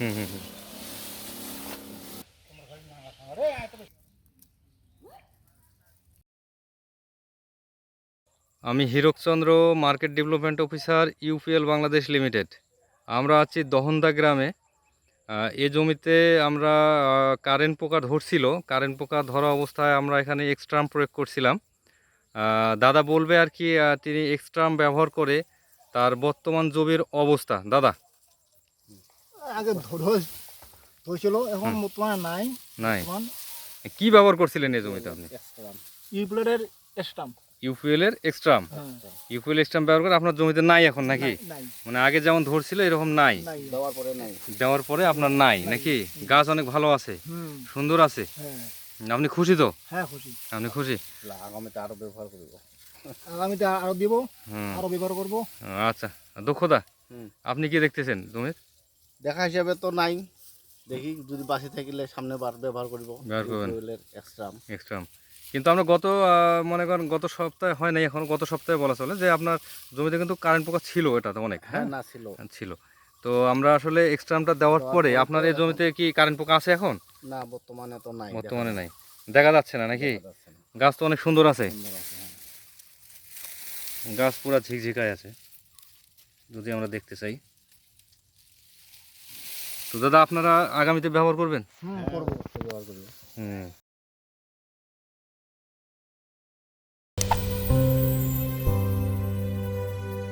হুম হুম হুম। আমি Hirakchandra, market development officer, UPL Bangladesh limited. আমরা আছি দহন্দা গ্রামে। এ জমিতে আমরা কারেন্ট পোকা ধরছিল। কারেন্ট পোকা ধরা অবস্থায় আমরা এখানে এক্সট্রাম প্রয়োগ করছিলাম। দাদা বলবে আর কি, তিনি এক্সট্রাম ব্যবহার করে তার বর্তমান জমির অবস্থা। দাদা, আগে ধরছিল, এখন হুম, বর্তমানে নাই। নাই। বর্তমান কি ব্যবহার করছিলেন এই জমিতে আপনি? ইউপ্লেটের স্টাম্প। ইউপিএল এর এক্সট্রাম। হ্যাঁ, ইউপিএল এক্সট্রাম ব্যবহার করে আপনার জমিতে নাই এখন নাকি? নাই নাই মানে আগে যেমন ধরছিল এরকম নাই, নাই দেওয়ার পরে নাই। দেওয়ার পরে আপনার নাই নাকি? গাছ অনেক ভালো আছে, হুম, সুন্দর আছে। হ্যাঁ আপনি খুশি তো? হ্যাঁ খুশি। আপনি খুশি? আগামীতে আরো ব্যবহার করব। আগামীতে আরো দিব, হুম, আরো ব্যবহার করব। আচ্ছা। দক্ষদা, হুম। আপনি কি দেখতেছেন জমির? দেখা হিসাবে তো নাই, দেখি যদি বাসি থাকিলে সামনে বার ব্যবহার করব। ব্যবহার করবেন এক্সট্রা। এক্সট্রাম। কিন্তু আমরা গত মনে করেন গত সপ্তাহে হয় নাই, এখন গত সপ্তাহে বলা চলে যে আপনার জমিতে কিন্তু কারেন্ট পোকা ছিল, এটাতে অনেক। হ্যাঁ, হ্যাঁ, না ছিল। ছিল। তো আমরা আসলে এক্সট্রামটা দেওয়ার দেওয়ার পরে পরে আপনার তো এই জমিতে কি কারেন্ট পোকা আছে এখন? না, বর্তমানে তো নাই। বর্তমানে নাই, দেখা যাচ্ছে না নাকি? দেখা যাচ্ছে না। গাছ তো অনেক সুন্দর আছে, সুন্দর আছে, হ্যাঁ। গাছ পুরা ঝিকঝিকায় আছে যদি আমরা দেখতে চাই। তো দাদা, আপনারা আগামীতে ব্যবহার করবেন? হুম, হ্যাঁ, করব। অবশ্যই ব্যবহার করব। হুম।